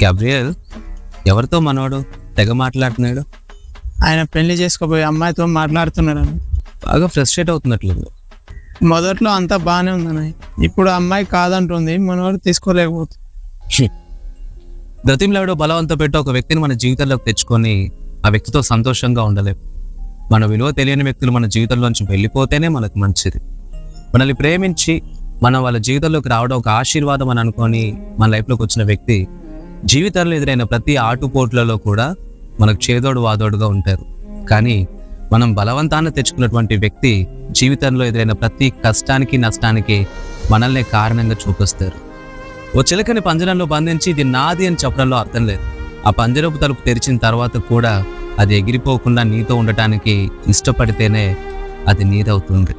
Gabriel, ఎవరితో మనోడు తెగ మాట్లాడుతున్నాడు? ఆయన పెళ్లి చేసుకోబోయే అమ్మాయితో మాట్లాడుతున్నాడని. బాగా ఫ్రస్ట్రేట్ అవుతున్నట్లేదు. మొదట్లో అంతా బాగానే ఉందని, ఇప్పుడు అమ్మాయి కాదంటుంది, మనవాడు తీసుకోలేకపోతుంది. బ్రతిమలాడో బలవంతం పెట్టో ఒక వ్యక్తిని మన జీవితంలోకి తెచ్చుకొని ఆ వ్యక్తితో సంతోషంగా ఉండలేము. మన విలువ తెలియని వ్యక్తులు మన జీవితంలోంచి వెళ్ళిపోతేనే మనకు మంచిది. మనల్ని ప్రేమించి మనం వాళ్ళ జీవితంలోకి రావడం ఒక ఆశీర్వాదం అని అనుకొని మన లైఫ్లోకి వచ్చిన వ్యక్తి జీవితంలో ఎదురైన ప్రతి ఆటుపోట్లలో కూడా మనకు చేదోడు వాదోడుగా ఉంటారు. కానీ మనం బలవంతాన్ని తెచ్చుకున్నటువంటి వ్యక్తి జీవితంలో ఎదురైన ప్రతి కష్టానికి నష్టానికి మనల్నే కారణంగా చూపిస్తారు. ఓ చిలకని పంజరంలో బంధించి ఇది నాది అని చెప్పడంలో అర్థం లేదు. ఆ పంజరపు తలుపు తెరిచిన తర్వాత కూడా అది ఎగిరిపోకుండా నీతో ఉండటానికి ఇష్టపడితేనే అది నీదవుతుంది.